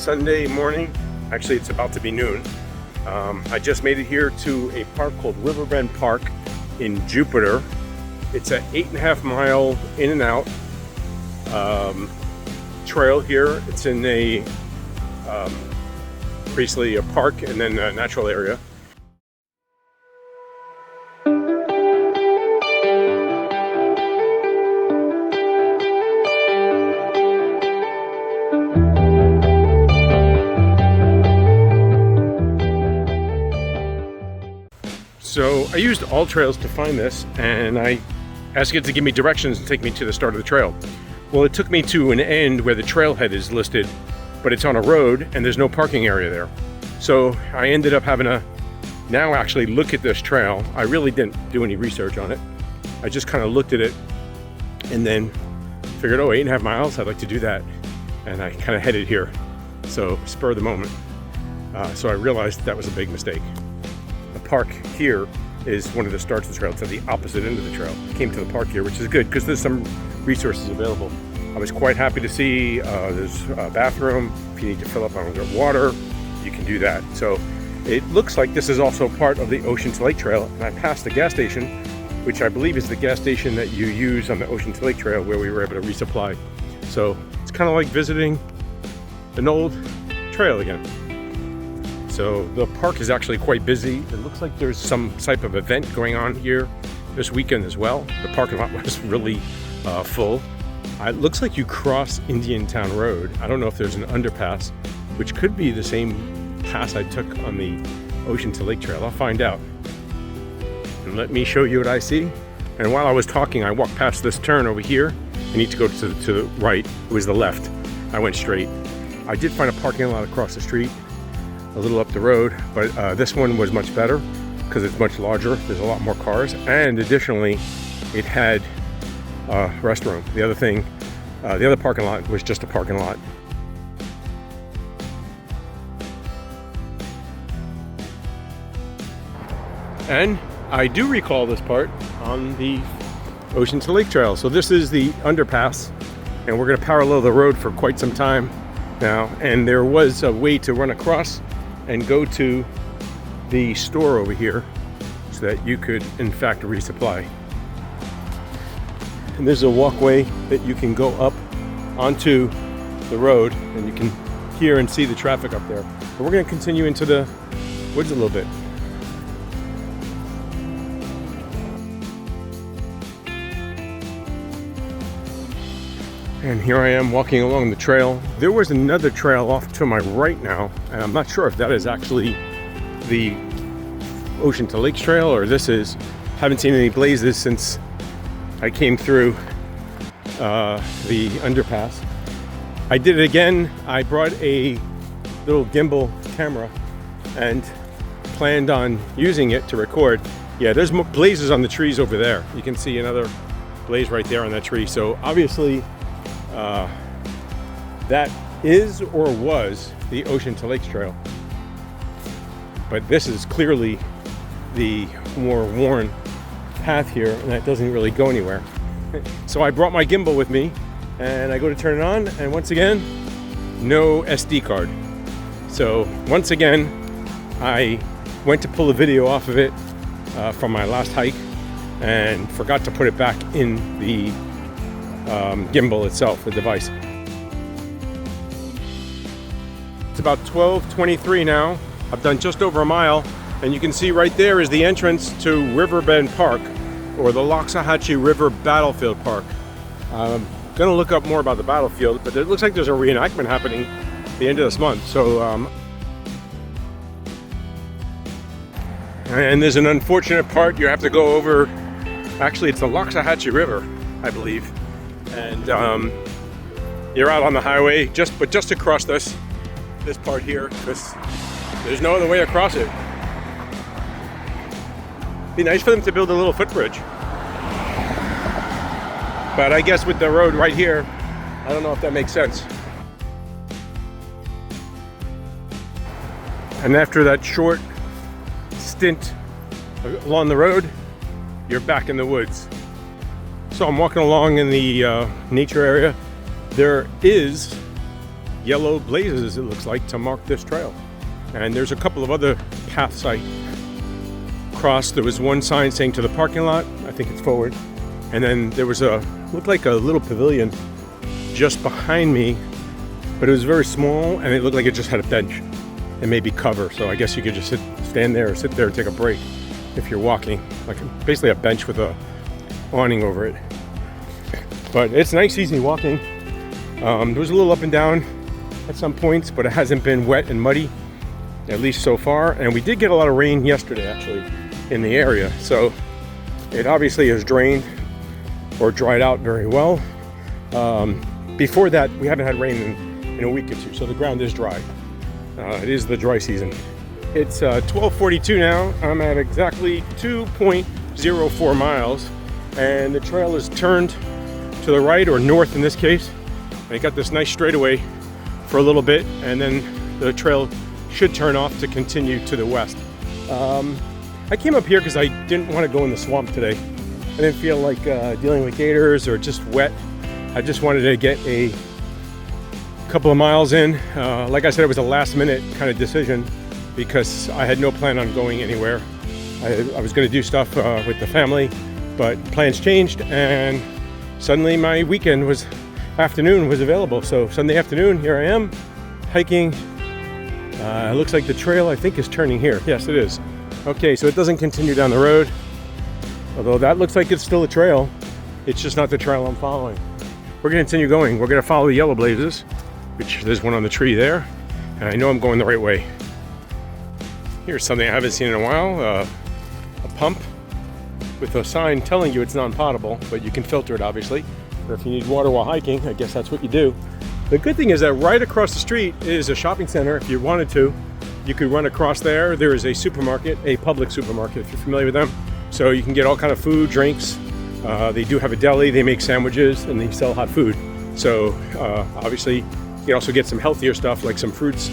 Sunday morning. Actually, it's about to be noon. I just made it here to a park called Riverbend Park in Jupiter. It's an 8.5 mile in and out trail here. It's in a basically a park and then a natural area. So I used All Trails to find this, and I asked it to give me directions and take me to the start of the trail. Well, it took me to an end where the trailhead is listed, but it's on a road and there's no parking area there. So I ended up having to now actually look at this trail. I really didn't do any research on it. I just kind of looked at it and then figured, oh, 8.5 miles, I'd like to do that. And I kind of headed here. So spur of the moment. So I realized that was a big mistake. The park here is one of the starts of the trail. It's at the opposite end of the trail. I came to the park here, which is good because there's some resources available. I was quite happy to see there's a bathroom. If you need to fill up on water, you can do that. So it looks like this is also part of the Ocean to Lake Trail. And I passed the gas station, which I believe is the gas station that you use on the Ocean to Lake Trail where we were able to resupply. So it's kind of like visiting an old trail again. So the park is actually quite busy. It looks like there's some type of event going on here this weekend as well. The parking lot was really full. It looks like you cross Indiantown Road. I don't know if there's an underpass, which could be the same pass I took on the Ocean to Lake Trail. I'll find out. And let me show you what I see. And while I was talking, I walked past this turn over here. I need to go to the right. It was the left. I went straight. I did find a parking lot across the street, a little up the road, but this one was much better because it's much larger. There's a lot more cars, and additionally it had a restroom. The other parking lot was just a parking lot. And I do recall this part on the Ocean to Lake Trail. So this is the underpass, and we're going to parallel the road for quite some time now, and there was a way to run across and go to the store over here so that you could in fact resupply. And there's a walkway that you can go up onto the road, and you can hear and see the traffic up there. But we're going to continue into the woods a little bit. And here I am walking along the trail. There was another trail off to my right now, and I'm not sure if that is actually the Ocean to Lakes Trail or this is. Haven't seen any blazes since I came through the underpass. I did it again. I brought a little gimbal camera and planned on using it to record. Yeah, there's more blazes on the trees over there. You can see another blaze right there on that tree. So obviously, that is or was the Ocean to Lakes Trail. But this is clearly the more worn path here, and that doesn't really go anywhere. So I brought my gimbal with me, and I go to turn it on, and once again, no SD card. So once again, I went to pull a video off of it from my last hike and forgot to put it back in the gimbal itself, the device. It's about 12:23 now. I've done just over a mile, and you can see right there is the entrance to Riverbend Park, or the Loxahatchee River Battlefield Park. I'm gonna look up more about the battlefield, but it looks like there's a reenactment happening at the end of this month. So, and there's an unfortunate part you have to go over. Actually, it's the Loxahatchee River, I believe. And you're out on the highway just to cross this part here, because there's no other way across it. Be nice for them to build a little footbridge, but I guess with the road right here, I don't know if that makes sense. And after that short stint along the road, you're back in the woods. So I'm walking along in the nature area. There is yellow blazes, it looks like, to mark this trail. And there's a couple of other paths I crossed. There was one sign saying to the parking lot, I think it's forward. And then there was looked like a little pavilion just behind me, but it was very small and it looked like it just had a bench and maybe cover. So I guess you could just stand there or sit there and take a break if you're walking, like basically a bench with a awning over it. But it's nice, easy walking. There was a little up and down at some points, but it hasn't been wet and muddy, at least so far. And we did get a lot of rain yesterday, actually, in the area. So it obviously has drained or dried out very well. Before that, we haven't had rain in a week or two, so the ground is dry. It is the dry season. It's 12:42 now. I'm at exactly 2.04 miles, and the trail is turned to the right, or north in this case. I got this nice straightaway for a little bit, and then the trail should turn off to continue to the west. I came up here because I didn't want to go in the swamp today. I didn't feel like dealing with gators or just wet. I just wanted to get a couple of miles in. Like I said, it was a last minute kind of decision because I had no plan on going anywhere. I was going to do stuff with the family, but plans changed, and suddenly my afternoon was available. So Sunday afternoon, here I am hiking. It looks like the trail, I think, is turning here. Yes, it is. Okay, so it doesn't continue down the road, although that looks like it's still a trail. It's just not the trail I'm following. We're going to continue going. We're going to follow the yellow blazes, which there's one on the tree there, and I know I'm going the right way. Here's something I haven't seen in a while, a pump with a sign telling you it's non-potable, but you can filter it, obviously. Or if you need water while hiking, I guess that's what you do. The good thing is that right across the street is a shopping center. If you wanted to, you could run across there. There is a supermarket, a public supermarket, if you're familiar with them. So you can get all kind of food, drinks. They do have a deli, they make sandwiches, and they sell hot food. So obviously, you can also get some healthier stuff like some fruits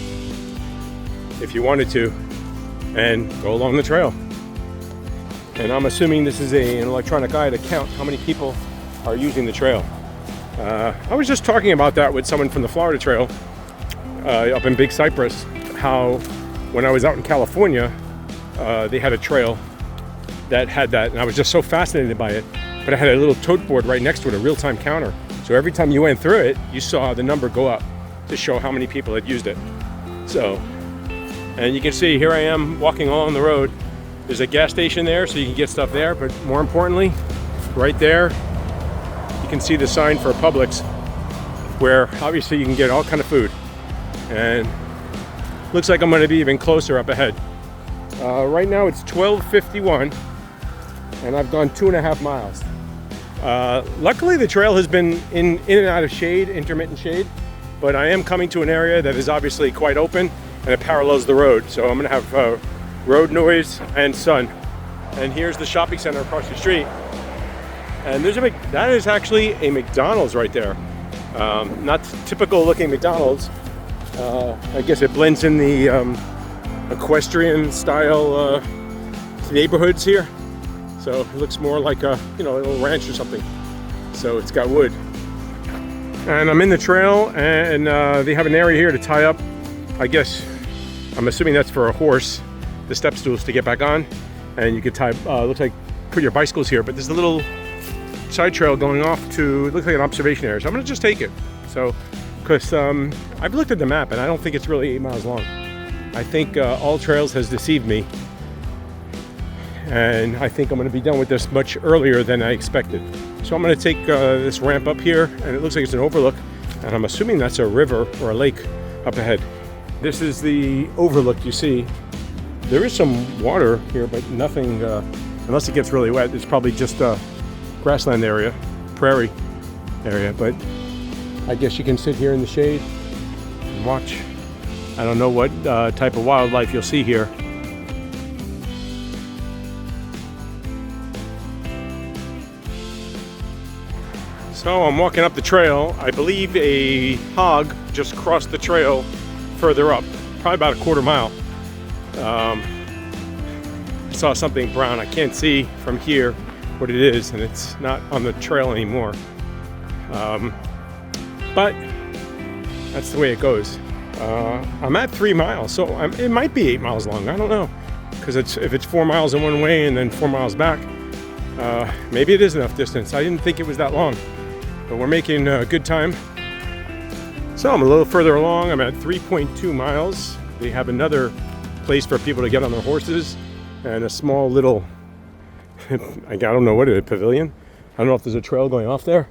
if you wanted to, and go along the trail. And I'm assuming this is an electronic eye to count how many people are using the trail. I was just talking about that with someone from the Florida Trail up in Big Cypress, how when I was out in California, they had a trail that had that, and I was just so fascinated by it. But it had a little tote board right next to it, a real-time counter. So every time you went through it, you saw the number go up to show how many people had used it. So, and you can see here I am walking along the road. There's a gas station there, so you can get stuff there, but more importantly, right there, you can see the sign for Publix, where obviously you can get all kind of food. And looks like I'm going to be even closer up ahead. Right now it's 12:51, and I've gone 2.5 miles. Luckily the trail has been in and out of shade, intermittent shade, but I am coming to an area that is obviously quite open, and it parallels the road. So I'm going to have road noise and sun. And here's the shopping center across the street. And there's that is actually a McDonald's right there. Not typical looking McDonald's. I guess it blends in the equestrian style neighborhoods here. So it looks more like a little ranch or something. So it's got wood. And I'm in the trail, and they have an area here to tie up. I guess I'm assuming that's for a horse. The step stools to get back on, and you could tie. Looks like put your bicycles here. But there's a little side trail going off to, it looks like an observation area. So I'm gonna just take it. So, because I've looked at the map and I don't think it's really 8 miles long. I think All Trails has deceived me. And I think I'm gonna be done with this much earlier than I expected. So I'm gonna take this ramp up here, and it looks like it's an overlook. And I'm assuming that's a river or a lake up ahead. This is the overlook you see. There is some water here, but nothing, unless it gets really wet. It's probably just a grassland area, prairie area, but I guess you can sit here in the shade and watch. I don't know what type of wildlife you'll see here. So I'm walking up the trail. I believe a hog just crossed the trail further up, probably about a quarter mile. I saw something brown. I can't see from here what it is, and it's not on the trail anymore. But That's the way it goes. I'm at 3 miles, so it might be 8 miles long. I don't know, because if it's 4 miles in one way and then 4 miles back, maybe it is enough distance. I didn't think it was that long, but we're making good time. So I'm a little further along. I'm at 3.2 miles. They have another place for people to get on their horses and a small little, I don't know what it is, pavilion. I don't know if there's a trail going off there.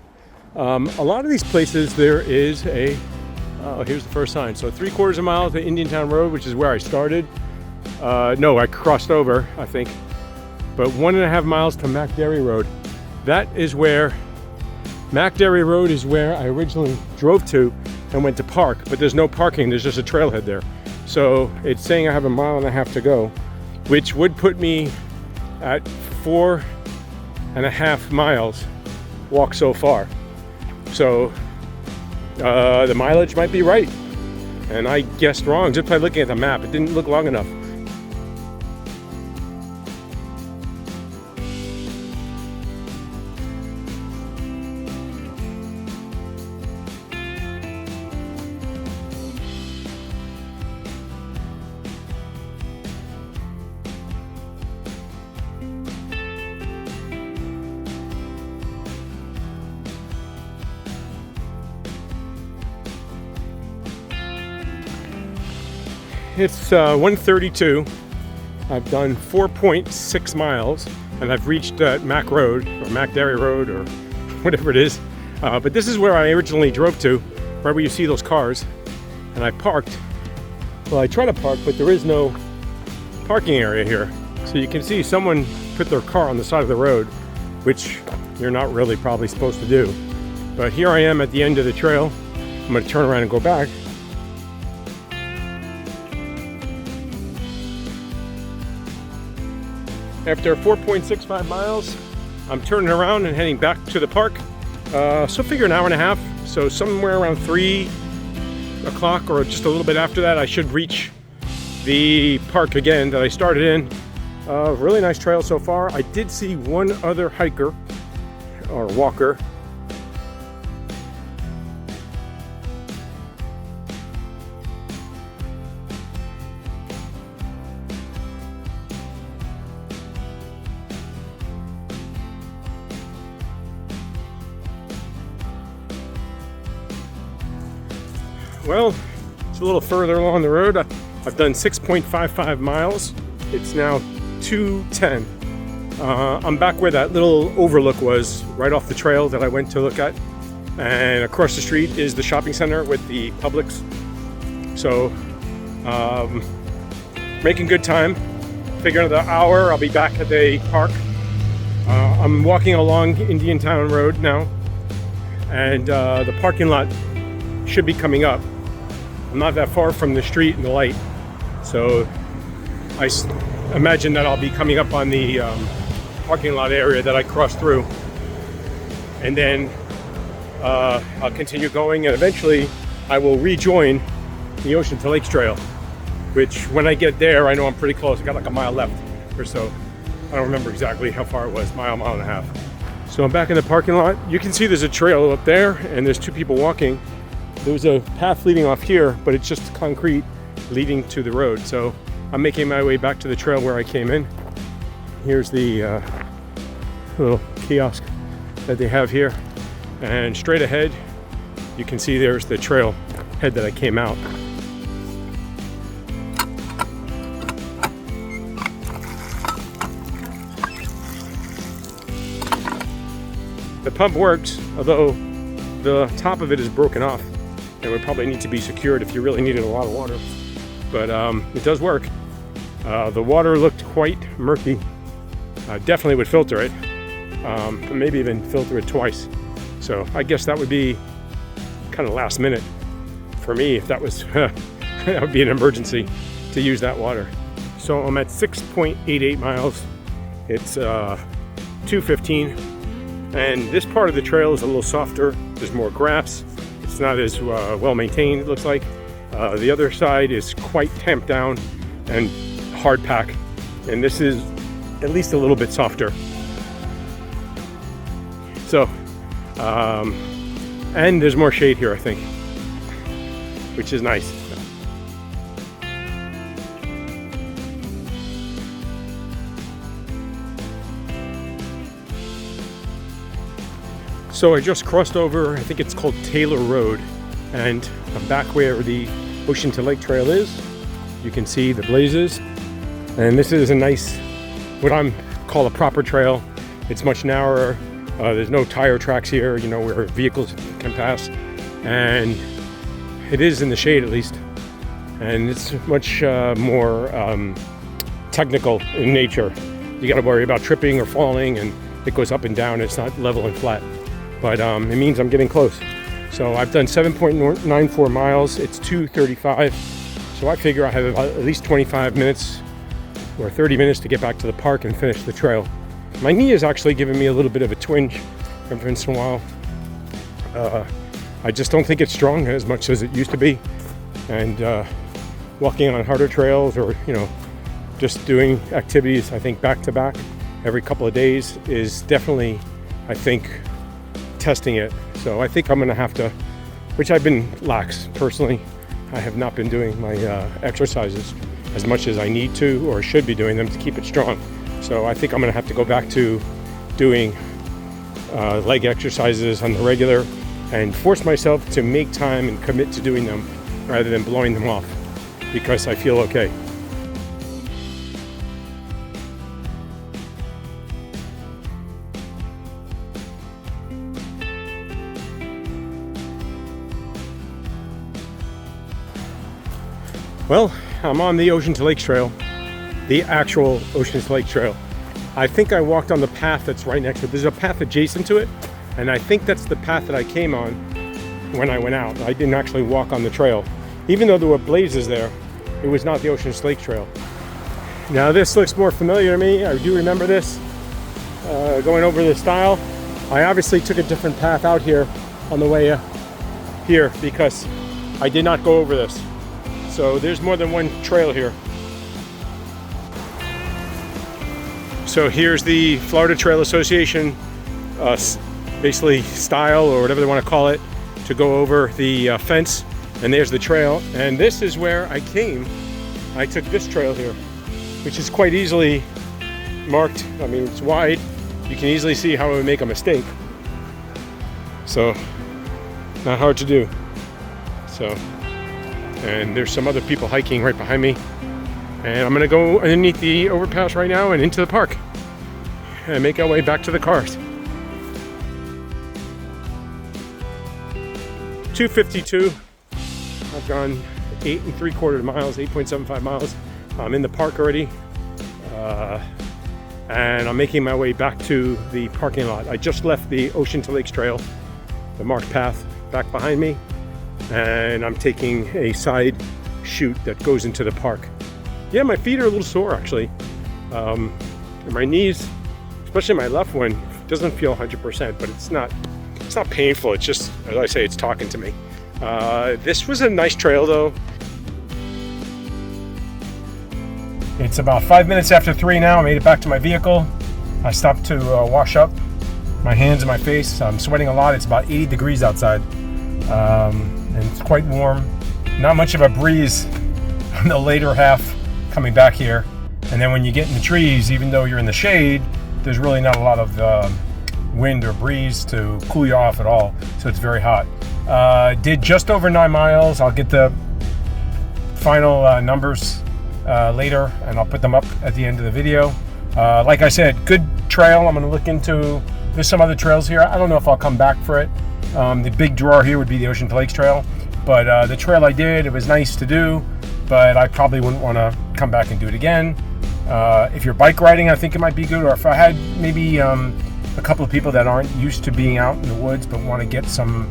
A lot of these places there is a, here's the first sign. So 3/4 mile to Indiantown Road, which is where I started. No, I crossed over, I think. But 1.5 miles to McDairy Road. That is where, McDairy Road is where I originally drove to and went to park, but there's no parking, there's just a trailhead there. So it's saying I have 1.5 miles to go, which would put me at 4.5 miles walk so far. So the mileage might be right, and I guessed wrong just by looking at the map. It didn't look long enough. It's 1:32. I've done 4.6 miles, and I've reached Mac Road, or McDairy Road, or whatever it is. But this is where I originally drove to, right where you see those cars. And I parked. Well, I try to park, but there is no parking area here. So you can see someone put their car on the side of the road, which you're not really probably supposed to do. But here I am at the end of the trail. I'm going to turn around and go back. After 4.65 miles, I'm turning around and heading back to the park. So figure an hour and a half. So somewhere around 3 o'clock or just a little bit after that, I should reach the park again that I started in. Really nice trail so far. I did see one other hiker or walker. Well, it's a little further along the road. I've done 6.55 miles. It's now 2:10. I'm back where that little overlook was, right off the trail that I went to look at. And across the street is the shopping center with the Publix. So, making good time. Figure another hour, I'll be back at the park. I'm walking along Indiantown Road now, and the parking lot should be coming up. I'm not that far from the street and the light, so I imagine that I'll be coming up on the parking lot area that I crossed through, and then I'll continue going, and eventually I will rejoin the Ocean to Lakes Trail, which when I get there, I know I'm pretty close. I got like a mile left or so. I don't remember exactly how far it was, mile and a half. So I'm back in the parking lot. You can see there's a trail up there, and there's 2 people walking. There's a path leading off here, but it's just concrete leading to the road. So I'm making my way back to the trail where I came in. Here's the little kiosk that they have here. And straight ahead, you can see there's the trail head that I came out. The pump works, although the top of it is broken off. It would probably need to be secured if you really needed a lot of water, but it does work. The water looked quite murky. Definitely would filter it, but maybe even filter it twice. So I guess that would be kind of last minute for me if that was that would be an emergency to use that water. So I'm at 6.88 miles. It's 2:15, and this part of the trail is a little softer. There's more grass. It's not as well maintained, it looks like. The other side is quite tamped down and hard pack, and this is at least a little bit softer. So, and there's more shade here, I think. which is nice. So I just crossed over, I think it's called Taylor Road, and I'm back where the Ocean to Lake Trail is. You can see the blazes, and this is a nice, what I'm call a proper trail. It's much narrower. There's no tire tracks here, you know, where vehicles can pass, and it is in the shade at least, and it's much more technical in nature. You got to worry about tripping or falling, and it goes up and down. It's not level and flat, but it means I'm getting close. So I've done 7.94 miles. It's 2:35, so I figure I have about at least 25 minutes or 30 minutes to get back to the park and finish the trail. My knee is actually giving me a little bit of a twinge every once in a while. I just don't think it's strong as much as it used to be, and walking on harder trails, or you know, just doing activities, I think back to back every couple of days is definitely, I think, testing it. So I think I'm gonna have to, which I've been lax personally. I have not been doing my exercises as much as I need to or should be doing them to keep it strong. So I think I'm gonna have to go back to doing leg exercises on the regular and force myself to make time and commit to doing them rather than blowing them off, because I feel okay. Well, I'm on the Ocean to Lake Trail, the actual Ocean to Lake Trail. I think I walked on the path that's right next to it. There's a path adjacent to it, and I think that's the path that I came on when I went out. I didn't actually walk on the trail. Even though there were blazes there, it was not the Ocean to Lake Trail. Now this looks more familiar to me. I do remember this, going over the stile. I obviously took a different path out here on the way here because I did not go over this. So there's more than one trail here. So here's the Florida Trail Association, basically style or whatever they want to call it, to go over the fence. And there's the trail. And this is where I came. I took this trail here, which is quite easily marked. I mean, it's wide. You can easily see how it would make a mistake. So, not hard to do. So. And there's some other people hiking right behind me, and I'm gonna go underneath the overpass right now and into the park and make our way back to the cars. 2:52. I've gone 8 3/4 miles, 8.75 miles. I'm in the park already, and I'm making my way back to the parking lot. I just left the Ocean to Lakes Trail, the marked path back behind me, and I'm taking a side chute that goes into the park. Yeah, my feet are a little sore actually. And my knees, especially my left one, doesn't feel 100%, but it's not painful. It's just, as I say, it's talking to me. This was a nice trail though. It's about 5 minutes after 3 now. I made it back to my vehicle. I stopped to wash up my hands and my face. I'm sweating a lot. It's about 80 degrees outside. And it's quite warm. Not much of a breeze on the later half coming back here. And then when you get in the trees, even though you're in the shade, there's really not a lot of wind or breeze to cool you off at all. So it's very hot. Did just over 9 miles. I'll get the final numbers later, and I'll put them up at the end of the video. Like I said, good trail. I'm going to look into, there's some other trails here. I don't know if I'll come back for it. The big draw here would be the Ocean to Lakes Trail, but the trail I did, it was nice to do, but I probably wouldn't want to come back and do it again. If you're bike riding, I think it might be good, or if I had maybe a couple of people that aren't used to being out in the woods but want to get some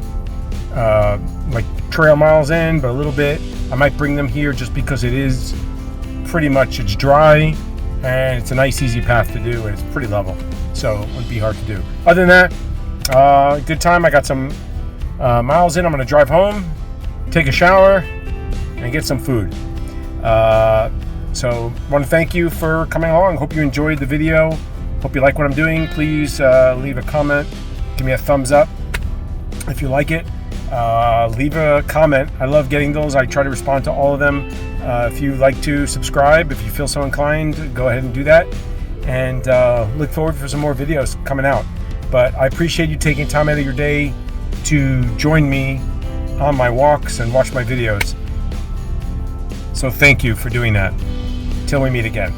like trail miles in, but a little bit, I might bring them here just because it is pretty much, it's dry and it's a nice easy path to do, and it's pretty level, so it wouldn't be hard to do. Other than that, good time. I got some miles in. I'm going to drive home, take a shower, and get some food. So I want to thank you for coming along. Hope you enjoyed the video. Hope you like what I'm doing. Please leave a comment. Give me a thumbs up if you like it. Leave a comment. I love getting those. I try to respond to all of them. If you like to subscribe, if you feel so inclined, go ahead and do that. And look forward for some more videos coming out. But I appreciate you taking time out of your day to join me on my walks and watch my videos. So thank you for doing that. Till we meet again.